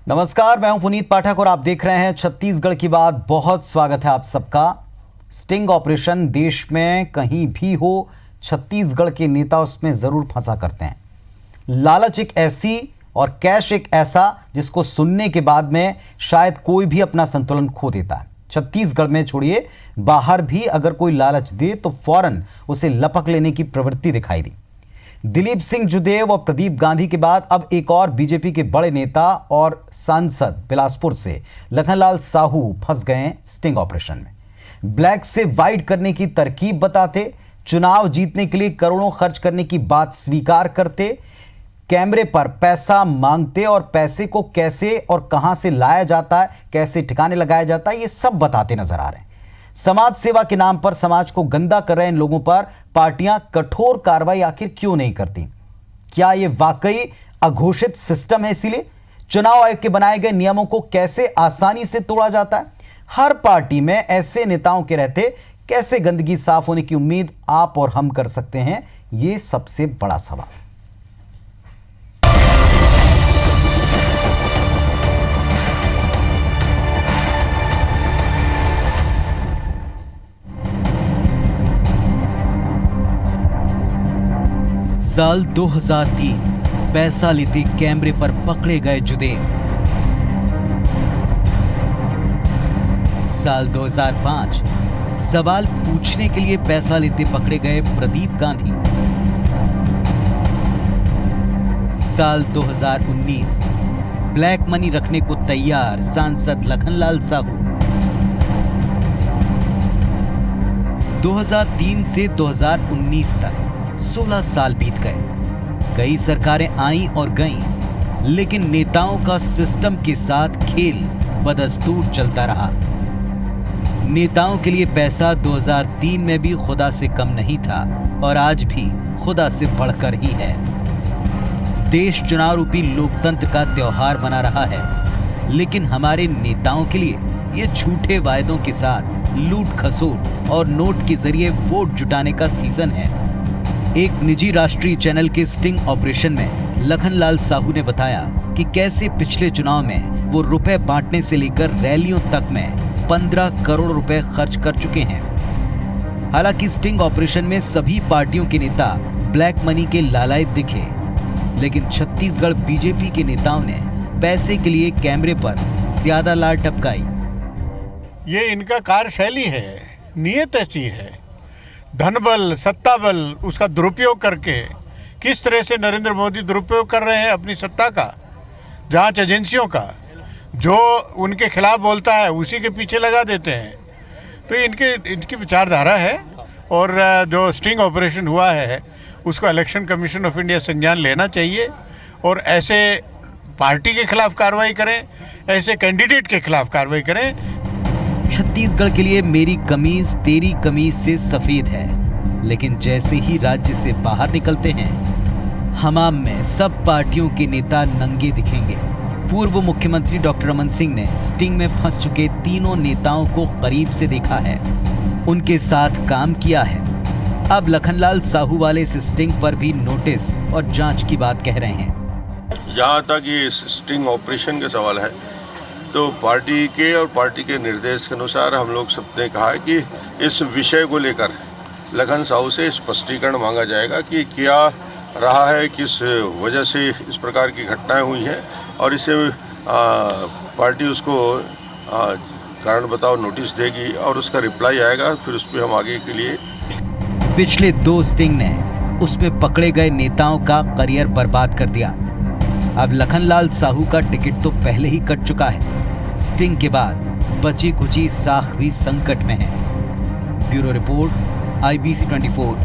नमस्कार, मैं हूं पुनीत पाठक और आप देख रहे हैं छत्तीसगढ़ की बात। बहुत स्वागत है आप सबका। स्टिंग ऑपरेशन देश में कहीं भी हो, छत्तीसगढ़ के नेता उसमें जरूर फंसा करते हैं। लालच एक ऐसी और कैश एक ऐसा जिसको सुनने के बाद में शायद कोई भी अपना संतुलन खो देता है। छत्तीसगढ़ में छोड़िए, बाहर भी अगर कोई लालच दे तो फौरन उसे लपक लेने की प्रवृत्ति दिखाई दी। दिलीप सिंह जुदेव और प्रदीप गांधी के बाद अब एक और बीजेपी के बड़े नेता और सांसद बिलासपुर से लखनलाल साहू फंस गए स्टिंग ऑपरेशन में। ब्लैक से व्हाइट करने की तरकीब बताते, चुनाव जीतने के लिए करोड़ों खर्च करने की बात स्वीकार करते, कैमरे पर पैसा मांगते और पैसे को कैसे और कहां से लाया जाता है, कैसे ठिकाने लगाया जाता है, ये सब बताते नजर आ रहे हैं। समाज सेवा के नाम पर समाज को गंदा कर रहे इन लोगों पर पार्टियां कठोर कार्रवाई आखिर क्यों नहीं करती? क्या यह वाकई अघोषित सिस्टम है? इसीलिए चुनाव आयोग के बनाए गए नियमों को कैसे आसानी से तोड़ा जाता है? हर पार्टी में ऐसे नेताओं के रहते कैसे गंदगी साफ होने की उम्मीद आप और हम कर सकते हैं? यह सबसे बड़ा सवाल। साल 2003 पैसा लेते कैमरे पर पकड़े गए जुदेव। साल 2005 सवाल पूछने के लिए पैसा लेते पकड़े गए प्रदीप गांधी। साल 2019 ब्लैक मनी रखने को तैयार सांसद लखनलाल साहू। 2003 से 2019 तक 16 साल बीत गए। कई सरकारें आईं और गईं, लेकिन नेताओं का सिस्टम के साथ खेल बदस्तूर चलता रहा। नेताओं के लिए पैसा 2003 में भी खुदा से कम नहीं था और आज भी खुदा से बढ़कर ही है। देश चुनाव रूपी लोकतंत्र का त्योहार मना रहा है, लेकिन हमारे नेताओं के लिए ये झूठे वायदों के साथ लूट खसोट और नोट के जरिए वोट जुटाने का सीजन है। एक निजी राष्ट्रीय चैनल के स्टिंग ऑपरेशन में लखनलाल साहू ने बताया कि कैसे पिछले चुनाव में वो रुपए बांटने से लेकर रैलियों तक में 15 करोड़ रुपए खर्च कर चुके हैं। हालांकि स्टिंग ऑपरेशन में सभी पार्टियों के नेता ब्लैक मनी के लालायत दिखे, लेकिन छत्तीसगढ़ बीजेपी के नेताओं ने पैसे के लिए कैमरे पर ज्यादा लार टपकाई। ये इनका कार्यशैली है, नियत ऐसी है। धन बल, सत्ता बल, उसका दुरुपयोग करके किस तरह से नरेंद्र मोदी दुरुपयोग कर रहे हैं अपनी सत्ता का, जांच एजेंसियों का। जो उनके खिलाफ बोलता है उसी के पीछे लगा देते हैं। तो इनकी विचारधारा है। और जो स्टिंग ऑपरेशन हुआ है उसको इलेक्शन कमीशन ऑफ इंडिया संज्ञान लेना चाहिए और ऐसे पार्टी के खिलाफ कार्रवाई करें, ऐसे कैंडिडेट के खिलाफ कार्रवाई करें। छत्तीसगढ़ के लिए मेरी कमीज तेरी कमीज से सफेद है, लेकिन जैसे ही राज्य से बाहर निकलते हैं, हमाम में सब पार्टियों के नेता नंगे दिखेंगे। पूर्व मुख्यमंत्री डॉक्टर रमन सिंह ने स्टिंग में फंस चुके तीनों नेताओं को करीब से देखा है, उनके साथ काम किया है। अब लखनलाल साहू वाले इस स्टिंग पर भी नोटिस और जांच की बात कह रहे हैं। जहाँ तक ये स्टिंग ऑपरेशन का सवाल है, तो पार्टी के और पार्टी के निर्देश के अनुसार हम लोग सबने कहा है कि इस विषय को लेकर लखन साहू से स्पष्टीकरण मांगा जाएगा कि क्या रहा है, किस वजह से इस प्रकार की घटनाएं हुई हैं और इसे पार्टी उसको कारण बताओ नोटिस देगी और उसका रिप्लाई आएगा, फिर उस पर हम आगे के लिए। पिछले 2 स्टिंग ने उसमें पकड़े गए नेताओं का करियर बर्बाद कर दिया। अब लखनलाल साहू का टिकट तो पहले ही कट चुका है। स्टिंग के बाद बची कुची साख भी संकट में है। Bureau report, IBC 24।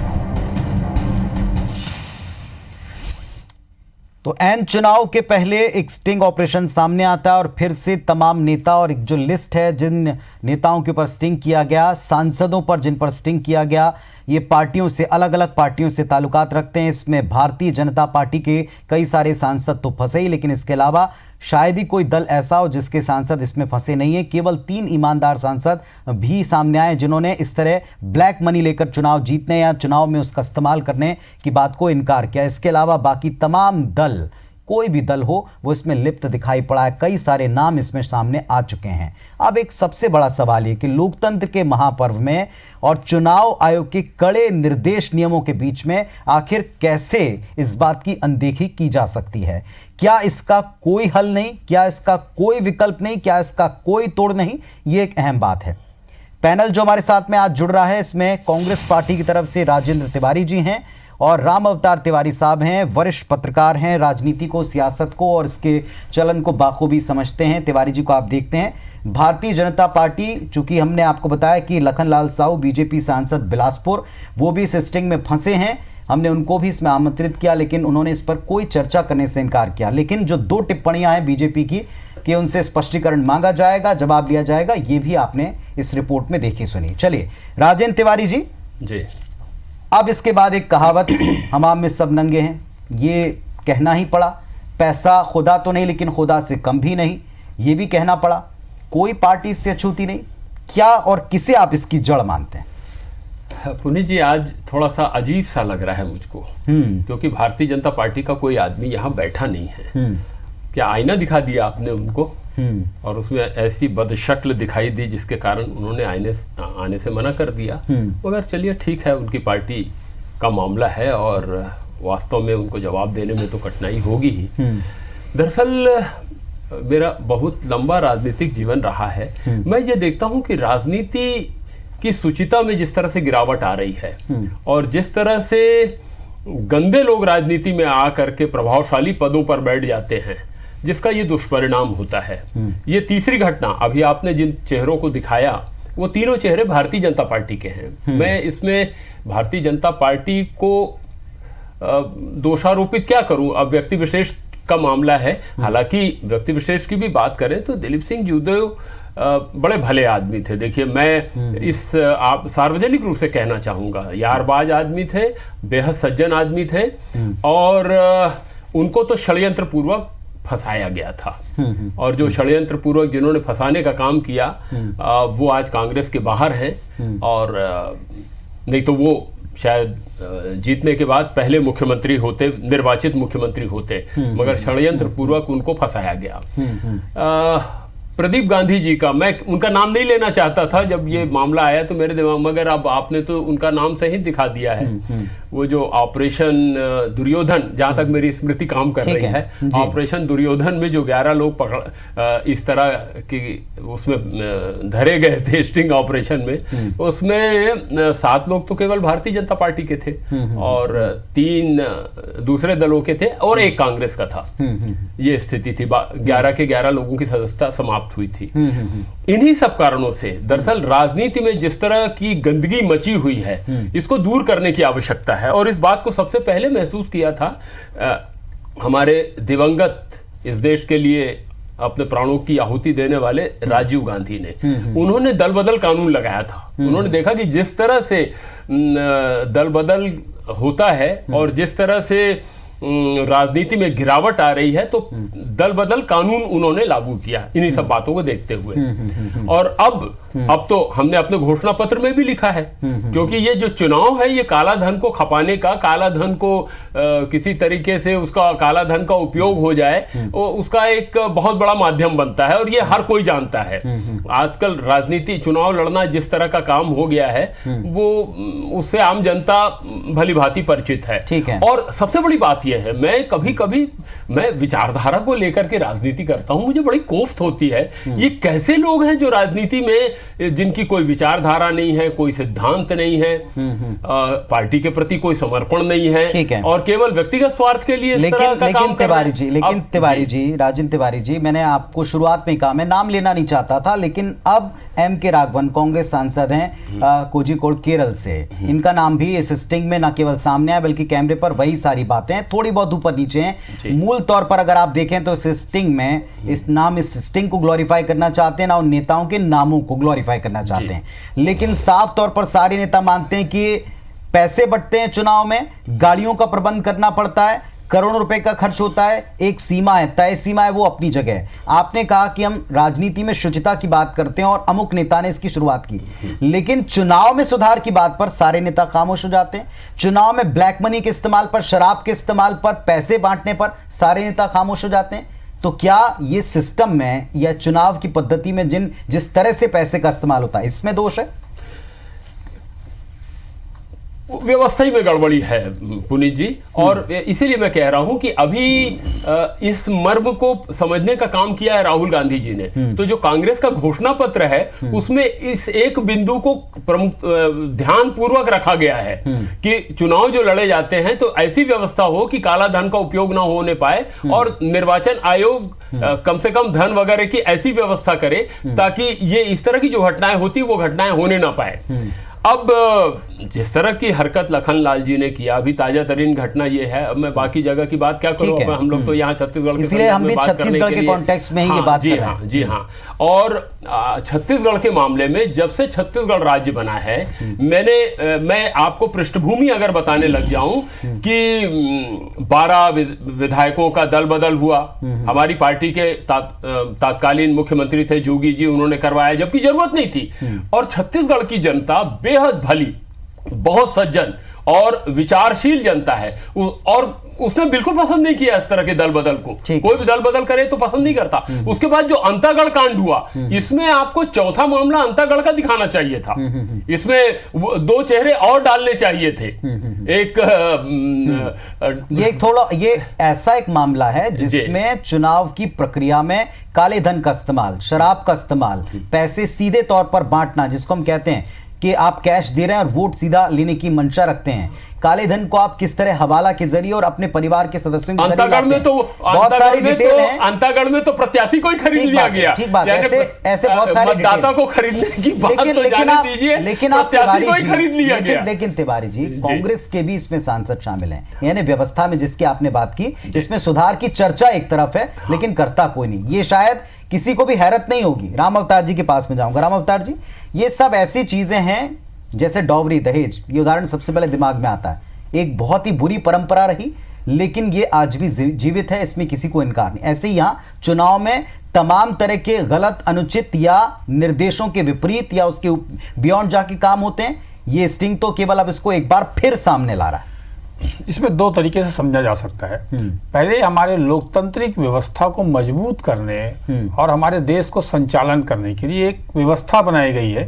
तो एन चुनाव के पहले एक स्टिंग ऑपरेशन सामने आता है और फिर से तमाम नेता और एक जो लिस्ट है जिन नेताओं के ऊपर स्टिंग किया गया, सांसदों पर जिन पर स्टिंग किया गया, ये पार्टियों से, अलग अलग पार्टियों से ताल्लुकात रखते हैं। इसमें भारतीय जनता पार्टी के कई सारे सांसद तो फंसे ही, लेकिन इसके अलावा शायद ही कोई दल ऐसा हो जिसके सांसद इसमें फंसे नहीं है। केवल 3 ईमानदार सांसद भी सामने आए जिन्होंने इस तरह ब्लैक मनी लेकर चुनाव जीतने या चुनाव में उसका इस्तेमाल करने की बात को इनकार किया। इसके अलावा बाकी तमाम दल कोई भी दल हो वो इसमें लिप्त दिखाई पड़ा है। कई सारे नाम इसमें सामने आ चुके हैं। अब एक सबसे बड़ा सवाल ये कि लोकतंत्र के महापर्व में और चुनाव आयोग के कड़े निर्देश नियमों के बीच में आखिर कैसे इस बात की अनदेखी की जा सकती है? क्या इसका कोई हल नहीं? क्या इसका कोई विकल्प नहीं? क्या इसका कोई तोड़ नहीं? ये एक अहम बात है। पैनल जो हमारे साथ में आज जुड़ रहा है, इसमें कांग्रेस पार्टी की तरफ से राजेंद्र तिवारी जी हैं और राम अवतार तिवारी साहब हैं, वरिष्ठ पत्रकार हैं, राजनीति को, सियासत को और इसके चलन को बाखूबी समझते हैं। तिवारी जी को आप देखते हैं। भारतीय जनता पार्टी, चूंकि हमने आपको बताया कि लखनलाल साहू बीजेपी सांसद बिलासपुर, वो भी इस स्टिंग में फंसे हैं, हमने उनको भी इसमें आमंत्रित किया लेकिन उन्होंने इस पर कोई चर्चा करने से इनकार किया। लेकिन जो 2 टिप्पणियां हैं बीजेपी की कि उनसे स्पष्टीकरण मांगा जाएगा, जवाब लिया जाएगा, ये भी आपने इस रिपोर्ट में देखी सुनी। चलिए राजेंद्र तिवारी जी, अब इसके बाद एक कहावत हमाम में सब नंगे हैं, ये कहना ही पड़ा। पैसा खुदा तो नहीं लेकिन खुदा से कम भी नहीं, ये भी कहना पड़ा। कोई पार्टी इससे अछूती नहीं। क्या और किसे आप इसकी जड़ मानते हैं? पुनीत जी, आज थोड़ा सा अजीब सा लग रहा है मुझको, क्योंकि भारतीय जनता पार्टी का कोई आदमी यहाँ बैठा नहीं है। क्या आईना दिखा दिया आपने उनको और उसमें ऐसी बदशक्ल दिखाई दी जिसके कारण उन्होंने आने से मना कर दिया। मगर चलिए ठीक है, उनकी पार्टी का मामला है और वास्तव में उनको जवाब देने में तो कठिनाई होगी ही। दरअसल मेरा बहुत लंबा राजनीतिक जीवन रहा है। मैं ये देखता हूँ कि राजनीति की सुचिता में जिस तरह से गिरावट आ रही है और जिस तरह से गंदे लोग राजनीति में आकर के प्रभावशाली पदों पर बैठ जाते हैं, जिसका ये दुष्परिणाम होता है। ये तीसरी घटना, अभी आपने जिन चेहरों को दिखाया वो तीनों चेहरे भारतीय जनता पार्टी के हैं। मैं इसमें भारतीय जनता पार्टी को दोषारोपित क्या करूं? अब व्यक्ति विशेष का मामला है। हालांकि व्यक्ति विशेष की भी बात करें तो दिलीप सिंह जूदेव बड़े भले आदमी थे। देखिए, मैं इस आप सार्वजनिक रूप से कहना चाहूंगा, यारबाज आदमी थे, बेहद सज्जन आदमी थे और उनको तो षड्यंत्र पूर्वक फंसाया गया था। और जो षड्यंत्र पूर्वक जिन्होंने फंसाने का काम किया वो आज कांग्रेस के बाहर हैं और नहीं तो वो शायद जीतने के बाद पहले मुख्यमंत्री होते, निर्वाचित मुख्यमंत्री होते, मगर षड्यंत्र पूर्वक उनको फंसाया गया। प्रदीप गांधी जी का, मैं उनका नाम नहीं लेना चाहता था जब ये मामला आया तो मेरे दिमाग, मगर अब आपने तो उनका नाम सही दिखा दिया है। वो जो ऑपरेशन दुर्योधन, जहां तक मेरी स्मृति काम कर रही है, ऑपरेशन दुर्योधन में जो 11 लोग इस तरह की उसमें धरे गए थे स्टिंग ऑपरेशन में, उसमें 7 लोग तो केवल भारतीय जनता पार्टी के थे और 3 दूसरे दलों के थे और 1 कांग्रेस का था। ये स्थिति थी। 11 के 11 लोगों की सदस्यता समाप्त हुई थी। इन्हीं सब कारणों से दरअसल राजनीति में जिस तरह की गंदगी मची हुई है, इसको दूर करने की आवश्यकता है। और इस बात को सबसे पहले महसूस किया था हमारे दिवंगत, इस देश के लिए अपने प्राणों की आहुति देने वाले राजीव गांधी ने। उन्होंने दल बदल कानून लगाया था। उन्होंने देखा कि जिस तरह से दल बदल होता है और जिस तरह से राजनीति में गिरावट आ रही है, तो दल बदल कानून उन्होंने लागू किया इन्हीं सब बातों को देखते हुए। और अब तो हमने अपने घोषणा पत्र में भी लिखा है, क्योंकि ये जो चुनाव है ये काला धन को खपाने का, काला धन को किसी तरीके से उसका काला धन का उपयोग हो जाए, उसका एक बहुत बड़ा माध्यम बनता है और ये हर कोई जानता है। आजकल राजनीति, चुनाव लड़ना जिस तरह का काम हो गया है वो उससे आम जनता भली भांति परिचित है। और सबसे बड़ी बात है, मैं कभी कभी मैं विचारधारा को लेकर के राजनीति करता हूं, मुझे बड़ी कोफ्त होती है। ये कैसे लोग हैं जो राजनीति में, जिनकी कोई विचारधारा नहीं है, कोई सिद्धांत नहीं है, पार्टी के प्रति कोई समर्पण नहीं है और केवल व्यक्तिगत स्वार्थ के लिए लेकिन तिवारी जी, राजेंद्र तिवारी जी, मैंने आपको शुरुआत में कहा मैं नाम लेना नहीं चाहता था, लेकिन अब M.K. राघवन कांग्रेस सांसद हैं कोझिकोड केरल से, इनका नाम भी इस स्टिंग में न केवल सामने आया बल्कि कैमरे पर वही सारी बातें हैं, थोड़ी बहुत ऊपर नीचे हैं। मूल तौर पर अगर आप देखें तो इस स्टिंग में इस स्टिंग को ग्लोरीफाई करना चाहते हैं ना, उन नेताओं के नामों को ग्लोरीफाई करना चाहते हैं। लेकिन साफ तौर पर सारे नेता मानते हैं कि पैसे बटते हैं चुनाव में, गाड़ियों का प्रबंध करना पड़ता है, करोड़ों रुपए का खर्च होता है, एक सीमा है, तय सीमा है, वो अपनी जगह है। आपने कहा कि हम राजनीति में शुचिता की बात करते हैं और अमुक नेता ने इसकी शुरुआत की, लेकिन चुनाव में सुधार की बात पर सारे नेता खामोश हो जाते हैं। चुनाव में ब्लैक मनी के इस्तेमाल पर, शराब के इस्तेमाल पर, पैसे बांटने पर सारे नेता खामोश हो जाते हैं। तो क्या ये सिस्टम में या चुनाव की पद्धति में जिस तरह से पैसे का इस्तेमाल होता है, इसमें दोष है? व्यवस्था ही में गड़बड़ी है पुनीत जी, और इसीलिए मैं कह रहा हूं कि अभी इस मर्म को समझने का काम किया है राहुल गांधी जी ने। तो जो कांग्रेस का घोषणा पत्र है उसमें इस एक बिंदु को ध्यान पूर्वक रखा गया है कि चुनाव जो लड़े जाते हैं तो ऐसी व्यवस्था हो कि काला धन का उपयोग ना होने पाए, और निर्वाचन आयोग कम से कम धन वगैरह की ऐसी व्यवस्था करे ताकि ये इस तरह की जो घटनाएं होती वो घटनाएं होने ना पाए। अब जिस तरह की हरकत लखनलाल जी ने किया, अभी ताजा तरीन घटना ये है, अब मैं बाकी जगह की बात क्या करूं, अब हम लोग तो यहाँ छत्तीसगढ़ के इसलिए हम भी छत्तीसगढ़ के कॉन्टेक्स्ट में ही ये बात कर रहे हैं। जी हाँ। और छत्तीसगढ़ के मामले में जब से छत्तीसगढ़ राज्य बना है, मैं आपको पृष्ठभूमि अगर बताने लग जाऊं कि 12 विधायकों का दल बदल हुआ। हमारी पार्टी के तत्कालीन मुख्यमंत्री थे जोगी जी, उन्होंने करवाया जबकि जरूरत नहीं थी। और छत्तीसगढ़ की जनता बेहद भली, बहुत सज्जन और विचारशील जनता है, और उसने बिल्कुल पसंद नहीं किया इस तरह के दल बदल को। कोई भी दल बदल करे तो पसंद नहीं करता। उसके बाद जो अंतागढ़ कांड हुआ, इसमें आपको चौथा मामला अंतागढ़ का दिखाना चाहिए था। इसमें 2 चेहरे और डालने चाहिए थे। ये ऐसा एक मामला है जिसमें चुनाव की प्रक्रिया में काले धन का इस्तेमाल, शराब का इस्तेमाल, पैसे सीधे तौर पर बांटना, जिसको हम कहते हैं कि आप कैश दे रहे हैं और वोट सीधा लेने की मंशा रखते हैं, काले धन को आप किस तरह हवाला के जरिए और अपने परिवार के सदस्यों के जरिए अंतागढ़ में तो बहुत सारी डिटेल है। अंतागढ़ में तो प्रत्याशी को ही खरीद लिया गया। ठीक बात, ऐसे बहुत सारे मतदाता को खरीदने की बात तो जाने दीजिए, लेकिन आप प्रत्याशी को ही खरीद लिया गया। लेकिन तिवारी जी, कांग्रेस के भी इसमें सांसद शामिल हैं, यानी व्यवस्था में जिसकी आपने बात की, इसमें सुधार की चर्चा एक तरफ है लेकिन करता कोई नहीं। ये शायद किसी को भी हैरत नहीं होगी। राम अवतार जी के पास में जाऊंगा। राम अवतार जी, ये सब ऐसी चीजें हैं जैसे डॉवरी, दहेज, ये उदाहरण सबसे पहले दिमाग में आता है। एक बहुत ही बुरी परंपरा रही, लेकिन ये आज भी जीवित है, इसमें किसी को इनकार नहीं। ऐसे ही यहाँ चुनाव में तमाम तरह के गलत, अनुचित या निर्देशों के विपरीत या उसके बियॉन्ड जाके काम होते हैं। ये स्टिंग तो केवल अब इसको एक बार फिर सामने ला रहा है। इसमें 2 तरीके से समझा जा सकता है। पहले हमारे लोकतांत्रिक व्यवस्था को मजबूत करने और हमारे देश को संचालन करने के लिए एक व्यवस्था बनाई गई है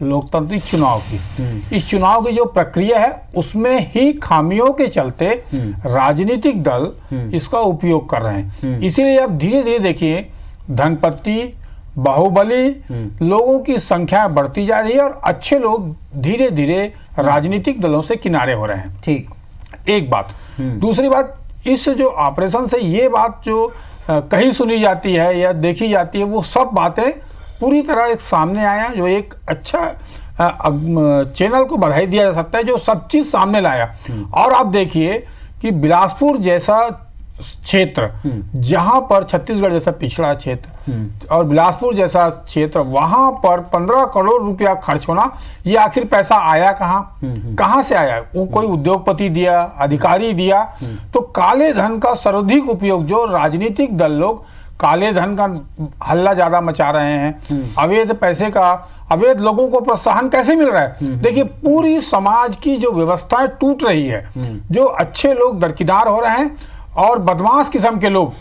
लोकतांत्रिक चुनाव की। इस चुनाव की जो प्रक्रिया है उसमें ही खामियों के चलते राजनीतिक दल इसका उपयोग कर रहे हैं। इसीलिए अब धीरे धीरे देखिए, धनपति, बाहुबली लोगों की संख्या बढ़ती जा रही है और अच्छे लोग धीरे धीरे राजनीतिक दलों से किनारे हो रहे हैं। ठीक, एक बात। दूसरी बात, इस जो ऑपरेशन से ये बात जो कहीं सुनी जाती है या देखी जाती है, वो सब बातें पूरी तरह एक सामने आया, जो एक अच्छा चैनल को बधाई दिया जा सकता है जो सब चीज सामने लाया। और आप देखिए कि बिलासपुर जैसा क्षेत्र, जहां पर छत्तीसगढ़ जैसा पिछड़ा क्षेत्र और बिलासपुर जैसा क्षेत्र, वहां पर 15 करोड़ रुपया खर्च होना, ये आखिर पैसा आया कहां से आया? वो कोई उद्योगपति दिया, अधिकारी दिया? तो काले धन का सर्वाधिक उपयोग, जो राजनीतिक दल लोग काले धन का हल्ला ज्यादा मचा रहे हैं, अवैध पैसे का, अवैध लोगों को प्रोत्साहन कैसे मिल रहा है? देखिए, पूरी समाज की जो व्यवस्थाएं टूट रही है, जो अच्छे लोग दरकिनार हो रहे हैं और बदमाश किस्म के लोग,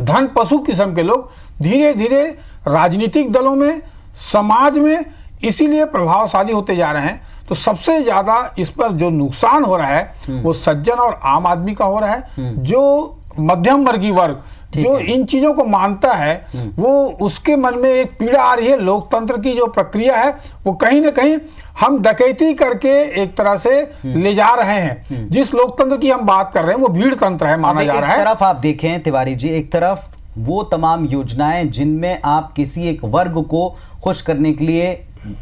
धन पशु किस्म के लोग धीरे धीरे राजनीतिक दलों में, समाज में इसीलिए प्रभावशाली होते जा रहे हैं। तो सबसे ज्यादा इस पर जो नुकसान हो रहा है वो सज्जन और आम आदमी का हो रहा है। जो मध्यम वर्गीय वर्ग जो इन चीजों को मानता है, वो उसके मन में एक पीड़ा आ रही है। लोकतंत्र की जो प्रक्रिया है वो कहीं ना कहीं हम डकैती करके एक तरह से ले जा रहे हैं। जिस लोकतंत्र की हम बात कर रहे हैं वो भीड़ तंत्र है माना जा रहा है। एक तरफ आप देखें तिवारी जी, एक तरफ वो तमाम योजनाएं जिनमें आप किसी एक वर्ग को खुश करने के लिए,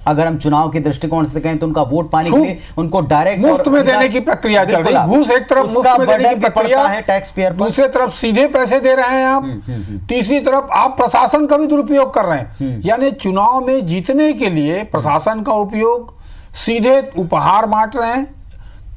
अगर हम चुनाव के दृष्टिकोण से कहें तो उनका वोट पाने के लिए उनको डायरेक्ट मुफ्त में देने की प्रक्रिया चल रही है। घूस एक तरफ मुफ्त में देने की प्रक्रिया है टैक्स पेयर पर, दूसरी तरफ सीधे पैसे दे रहे हैं आप, तीसरी तरफ आप प्रशासन का भी दुरुपयोग कर रहे हैं। यानी चुनाव में जीतने के लिए प्रशासन का उपयोग, सीधे उपहार बांट रहे हैं,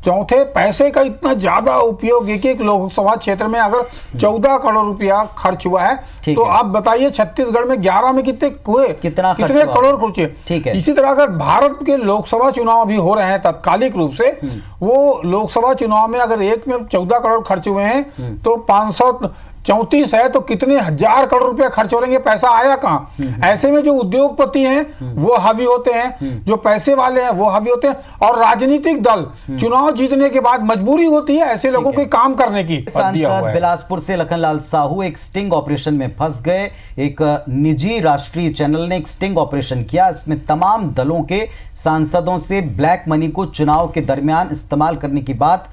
चौथे, पैसे का इतना ज्यादा उपयोग एक एक लोकसभा क्षेत्र में अगर 14 करोड़ रुपया खर्च हुआ है, ठीक तो है। आप बताइए छत्तीसगढ़ में 11 में कितने हुए, कितना खर्च कितने हुआ? करोड़ खर्चे। ठीक है। इसी तरह अगर भारत के लोकसभा चुनाव अभी हो रहे हैं तत्कालिक रूप से, वो लोकसभा चुनाव में अगर एक में 14 करोड़ खर्च हुए हैं तो 534 है, तो कितने हजार करोड़ रुपया खर्च हो रहे हैं, पैसा आया कहाँ? ऐसे में जो उद्योगपति हैं वो हावी होते हैं, जो पैसे वाले हैं वो हावी होते हैं, और राजनीतिक दल चुनाव जीतने के बाद मजबूरी होती है ऐसे लोगों के काम करने की। सांसद बिलासपुर से लखनलाल साहू एक स्टिंग ऑपरेशन में फंस गए। एक निजी राष्ट्रीय चैनल ने एक स्टिंग ऑपरेशन किया। इसमें तमाम दलों के सांसदों से ब्लैक मनी को चुनाव के दरमियान इस्तेमाल करने की बात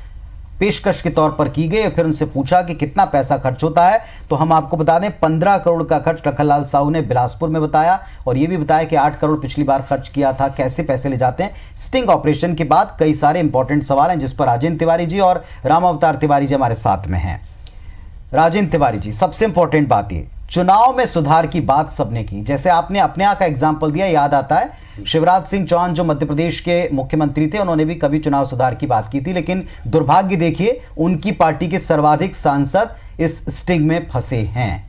पेशकश के तौर पर की गई। फिर उनसे पूछा कि कितना पैसा खर्च होता है, तो हम आपको बता दें 15 करोड़ का खर्च लखनलाल साहू ने बिलासपुर में बताया, और यह भी बताया कि 8 करोड़ पिछली बार खर्च किया था। कैसे पैसे ले जाते हैं? स्टिंग ऑपरेशन के बाद कई सारे इंपॉर्टेंट सवाल हैं जिस पर राजेंद्र तिवारी जी और राम अवतार तिवारी जी हमारे साथ में हैं। राजेंद्र तिवारी जी, सबसे इंपॉर्टेंट बात ये, चुनाव में सुधार की बात सबने की, जैसे आपने अपने यहाँ का एग्जाम्पल दिया, याद आता है शिवराज सिंह चौहान जो मध्य प्रदेश के मुख्यमंत्री थे, उन्होंने भी कभी चुनाव सुधार की बात की थी, लेकिन दुर्भाग्य देखिए उनकी पार्टी के सर्वाधिक सांसद इस स्टिंग में फंसे हैं।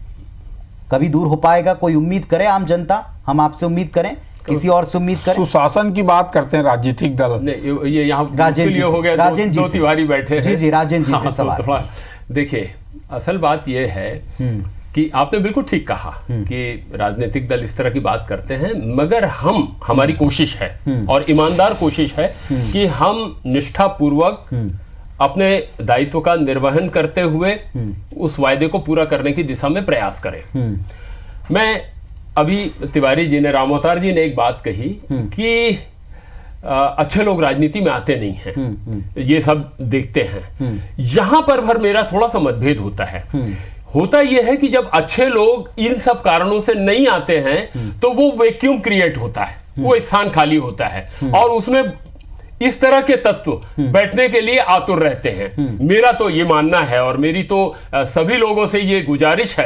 कभी दूर हो पाएगा? कोई उम्मीद करे आम जनता, हम आपसे उम्मीद करें, किसी और से उम्मीद करें? सुशासन की बात करते हैं राजनीतिक दल। ये यहाँ राजेंद्र जी हो गया, राजेंद्र दो जी तिवारी बैठे हैं। जी जी, राजेंद्र जी से हाँ, सवाल। थोड़ा देखिए, असल बात यह है कि आपने बिल्कुल ठीक कहा कि राजनीतिक दल इस तरह की बात करते हैं, मगर हमारी कोशिश है और ईमानदार कोशिश है कि हम निष्ठापूर्वक अपने दायित्व का निर्वहन करते हुए उस वायदे को पूरा करने की दिशा में प्रयास करें। मैं अभी तिवारी जी ने, राम अवतार जी ने एक बात कही कि अच्छे लोग राजनीति में आते नहीं हैं, ये सब देखते हैं। यहां पर मेरा थोड़ा सा मतभेद होता है। होता यह है कि जब अच्छे लोग इन सब कारणों से नहीं आते हैं तो वो वैक्यूम क्रिएट होता है, वो स्थान खाली होता है, और उसमें इस तरह के तत्व बैठने के लिए आतुर रहते हैं। मेरा तो ये मानना है और मेरी तो सभी लोगों से ये गुजारिश है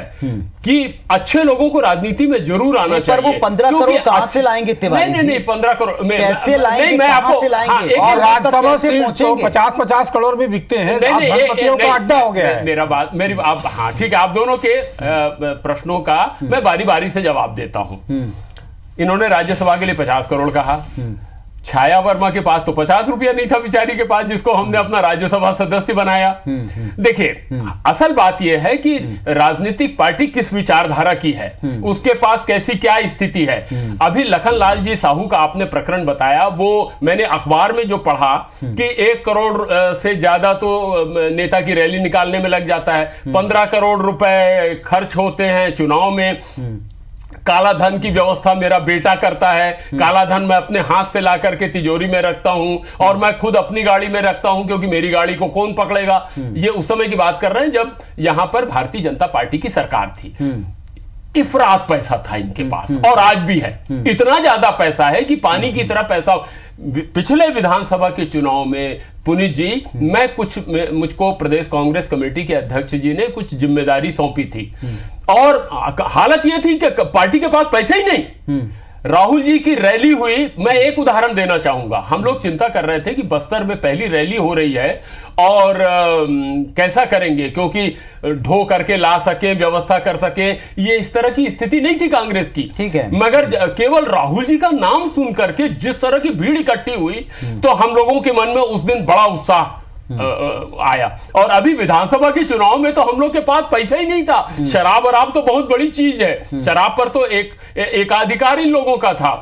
कि अच्छे लोगों को राजनीति में जरूर आना चाहिए। पर वो 15 करोड़ कहाँ से लाएंगे तिवारी जी? नहीं 15 करोड़ कैसे लाएंगे, मैं कहाँ आपको से लाएंगे? और राज्यसभा सीट तो पहुंचेंगे? 50-50 करोड़ में बिकते हैं, धनपतियों का अड्डा हो गया है। मेरी आप, हाँ ठीक है, आप दोनों के प्रश्नों का मैं बारी बारी से जवाब देता हूं। इन्होंने राज्यसभा के लिए 50 करोड़ कहा। छाया वर्मा के पास तो 50 रुपया नहीं था बेचारी के पास, जिसको हमने अपना राज्यसभा सदस्य बनाया। देखिए, असल बात यह है कि राजनीतिक पार्टी किस विचारधारा की है, उसके पास कैसी क्या स्थिति है। अभी लखनलाल जी साहू का आपने प्रकरण बताया, वो मैंने अखबार में जो पढ़ा कि 1 करोड़ से ज्यादा तो नेता की रैली निकालने में लग जाता है, 15 करोड़ रुपए खर्च होते हैं चुनाव में। काला धन की व्यवस्था मेरा बेटा करता है, काला धन मैं अपने हाथ से ला करके तिजोरी में रखता हूं और मैं खुद अपनी गाड़ी में रखता हूं, क्योंकि मेरी गाड़ी को कौन पकड़ेगा। ये उस समय की बात कर रहे हैं जब यहां पर भारतीय जनता पार्टी की सरकार थी। इफरात पैसा था इनके पास, और आज भी है। इतना ज्यादा पैसा है कि पानी की तरह पैसा। पिछले विधानसभा के चुनाव में पुनीत जी, मुझको प्रदेश कांग्रेस कमेटी के अध्यक्ष जी ने कुछ जिम्मेदारी सौंपी थी, और हालत यह थी कि पार्टी के पास पैसे ही नहीं। राहुल जी की रैली हुई, मैं एक उदाहरण देना चाहूंगा। हम लोग चिंता कर रहे थे कि बस्तर में पहली रैली हो रही है और कैसा करेंगे, क्योंकि ढो करके ला सके, व्यवस्था कर सके, ये इस तरह की स्थिति नहीं थी कांग्रेस की। ठीक है, मगर केवल राहुल जी का नाम सुन करके जिस तरह की भीड़ इकट्ठी हुई, तो हम लोगों के मन में उस दिन बड़ा उत्साह आया। और अभी विधानसभा के चुनाव में तो हम लोग के पास पैसा ही नहीं था। शराब वराब तो बहुत बड़ी चीज है, शराब पर तो एकाधिकार इन लोगों का था।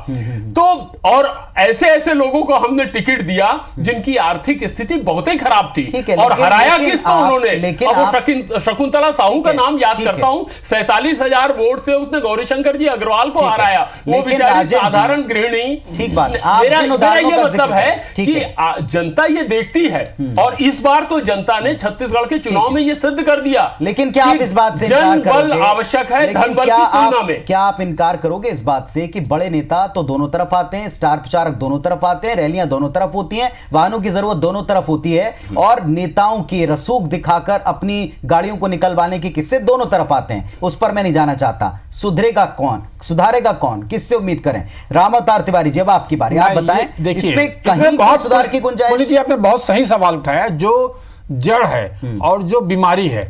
तो और ऐसे ऐसे लोगों को हमने टिकट दिया जिनकी आर्थिक स्थिति बहुत ही खराब थी, और हराया किसको उन्होंने। अब शकुंतला साहू का नाम याद करता हूं, 47,000 वोट से उसने गौरीशंकर जी अग्रवाल को हराया। वो बेचारी साधारण गृहिणी। ठीक बात, मेरा ये मतलब है कि जनता ये देखती है, और और इस बार तो जनता ने छत्तीसगढ़ के चुनाव में ये सिद्ध कर दिया। लेकिन क्या आप इस बात से इनकार जनबल करोगे? आवश्यक है लेकिन धनबल क्या की तुलना आप- में। क्या आप इनकार करोगे इस बात से कि बड़े नेता तो दोनों तरफ आते हैं, स्टार प्रचारक दोनों तरफ आते हैं, रैलियां दोनों तरफ होती हैं, वाहनों की जरूरत दोनों तरफ होती है, और नेताओं की रसूख दिखाकर अपनी गाड़ियों को निकलवाने के किस्से दोनों तरफ आते हैं। उस पर मैं नहीं जाना चाहता। सुधरेगा कौन, सुधारेगा कौन, किससे उम्मीद करें? रामावतार तिवारी, जब आपकी बारी, आप बताएं देखिए, इसमें कहीं बहुत सुधार की गुंजाइश? पुनीत जी, आपने बहुत सही सवाल उठाया। जो जड़ है और जो बीमारी है,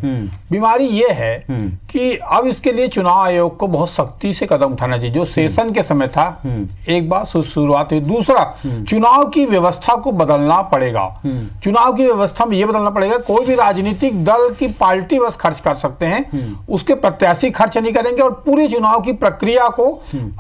बीमारी ये है कि अब इसके लिए चुनाव आयोग को बहुत सख्ती से कदम उठाना चाहिए। जो सेशन के समय था, एक बात शुरुआत हुई। दूसरा, चुनाव की व्यवस्था को बदलना पड़ेगा। चुनाव की व्यवस्था में ये बदलना पड़ेगा, कोई भी राजनीतिक दल की पार्टी बस खर्च कर सकते हैं, उसके प्रत्याशी खर्च नहीं करेंगे, और पूरी चुनाव की प्रक्रिया को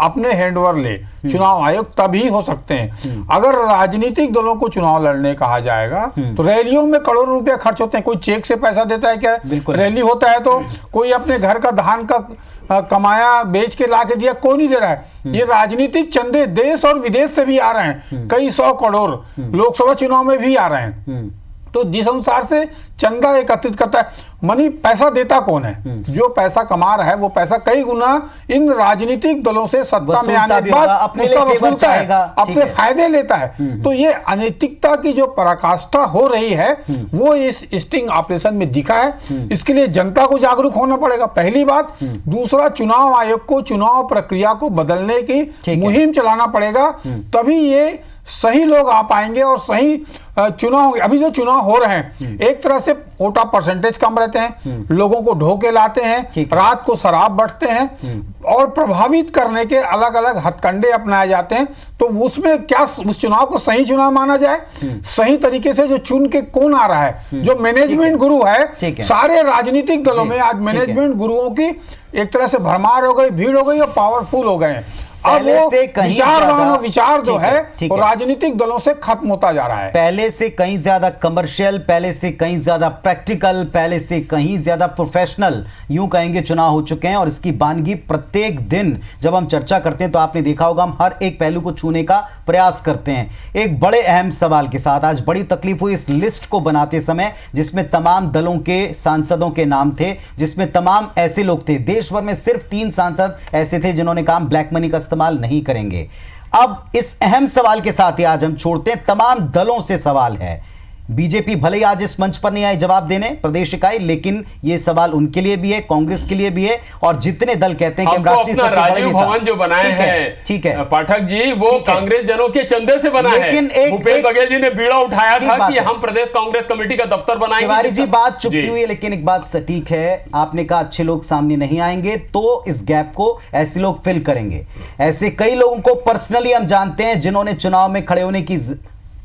अपने हैंडओवर ले चुनाव आयोग तभी हो सकते हैं। अगर राजनीतिक दलों को चुनाव लड़ने कहा जाएगा तो रैलियों में करोड़ों रुपया खर्च होते हैं। कोई चेक से पैसा देता है क्या? रैली होता है तो कोई अपने घर का धान का कमाया बेच के ला के दिया, कोई नहीं दे रहा है। ये राजनीतिक चंदे देश और विदेश से भी आ रहे हैं, कई 100 करोड़ लोकसभा चुनाव में भी आ रहे हैं। तो जिस अनुसार से चंदा एकत्रित करता है, मनी पैसा देता कौन है? जो पैसा कमा रहा है वो पैसा कई गुना इन राजनीतिक दलों से सत्ता में आने के बाद अपने उसका लिए फेवर वसूलता है, चाहेगा, अपने फायदे लेता है। तो ये अनैतिकता की जो पराकाष्ठा हो रही है वो इस स्टिंग ऑपरेशन में दिखा है। इसके लिए जनता को जागरूक होना पड़ेगा, पहली बात। दूसरा, चुनाव आयोग को चुनाव प्रक्रिया को बदलने की मुहिम चलाना पड़ेगा, तभी ये सही लोग आ पाएंगे और सही चुनाव होंगे। अभी जो चुनाव हो रहे हैं, एक तरह से वोटा परसेंटेज कम रहते हैं, लोगों को ढोके लाते हैं, रात को शराब बंटते हैं, और प्रभावित करने के अलग अलग हथकंडे अपनाए जाते हैं। तो उसमें क्या उस चुनाव को सही चुनाव माना जाए? सही तरीके से जो चुन के कौन आ रहा है, जो मैनेजमेंट गुरु है, सारे राजनीतिक दलों में आज मैनेजमेंट गुरुओं की एक तरह से भरमार हो गई, भीड़ हो गई और पावरफुल हो गए हैं। अब वो विचार जो है वो राजनीतिक दलों से खत्म होता जा रहा है। पहले से कहीं ज्यादा कमर्शियल, पहले से कहीं ज्यादा प्रैक्टिकल, पहले से कहीं ज्यादा प्रोफेशनल, यूं कहेंगे, चुनाव हो चुके हैं। और इसकी बानगी प्रत्येक दिन जब हम चर्चा करते हैं तो आपने देखा होगा हम हर एक पहलू को छूने का प्रयास करते हैं। एक बड़े अहम सवाल के साथ आज बड़ी तकलीफ हुई इस लिस्ट को बनाते समय, जिसमें तमाम दलों के सांसदों के नाम थे, जिसमें तमाम ऐसे लोग थे, देश भर में सिर्फ 3 सांसद ऐसे थे जिन्होंने कहा ब्लैक मनी का इस्तेमाल नहीं करेंगे। अब इस अहम सवाल के साथ ही आज हम छोड़ते हैं, तमाम दलों से सवाल है। बीजेपी भले ही आज इस मंच पर नहीं आई जवाब देने, प्रदेश इकाई, लेकिन यह सवाल उनके लिए भी है, कांग्रेस के लिए भी है, और जितने दल कहते हैं कि हम राष्ट्रीय स्तर के बड़े राजीव नेता, भवन जो बनाए हैं, ठीक है पाठक जी, वो कांग्रेस जनों के चंदे से बना है। भूपेश बघेल जी ने बीड़ा उठाया था कि हम प्रदेश कांग्रेस कमेटी का दफ्तर बनाएंगे। तिवारी जी, बात चुपती हुई है, लेकिन एक बात सटीक है, आपने कहा अच्छे लोग सामने नहीं आएंगे तो इस गैप को ऐसे लोग फिल करेंगे। ऐसे कई लोगों को पर्सनली हम जानते हैं जिन्होंने चुनाव में खड़े होने की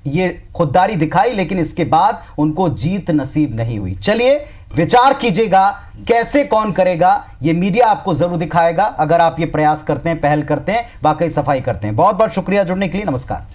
ये खुददारी दिखाई, लेकिन इसके बाद उनको जीत नसीब नहीं हुई। चलिए विचार कीजिएगा कैसे कौन करेगा, ये मीडिया आपको जरूर दिखाएगा अगर आप ये प्रयास करते हैं, पहल करते हैं, वाकई सफाई करते हैं। बहुत बहुत शुक्रिया जुड़ने के लिए, नमस्कार।